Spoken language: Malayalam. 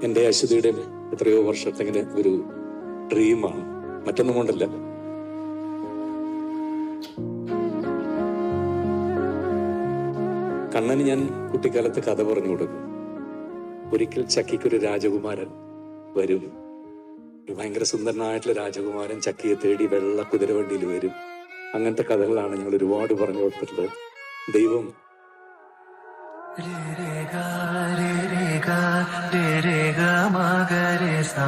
എൻ്റെ അശ്വതിയുടെ എത്രയോ വർഷത്തെങ്ങനെ ഒരു ഡ്രീമാണ്, മറ്റൊന്നും കൊണ്ടല്ല. കണ്ണന് ഞാൻ കുട്ടിക്കാലത്ത് കഥ പറഞ്ഞു കൊടുക്കും. ഒരിക്കൽ ചക്കിക്കൊരു രാജകുമാരൻ വരും. ഭയങ്കര സുന്ദരനായിട്ടുള്ള രാജകുമാരൻ ചക്കിയെ തേടി വെള്ള കുതിരവണ്ടിയിൽ വരും. അങ്ങനത്തെ കഥകളാണ് ഞങ്ങൾ ഒരുപാട് പറഞ്ഞു കൊടുത്തിട്ടുള്ളത്. ദൈവം മകരെ സാ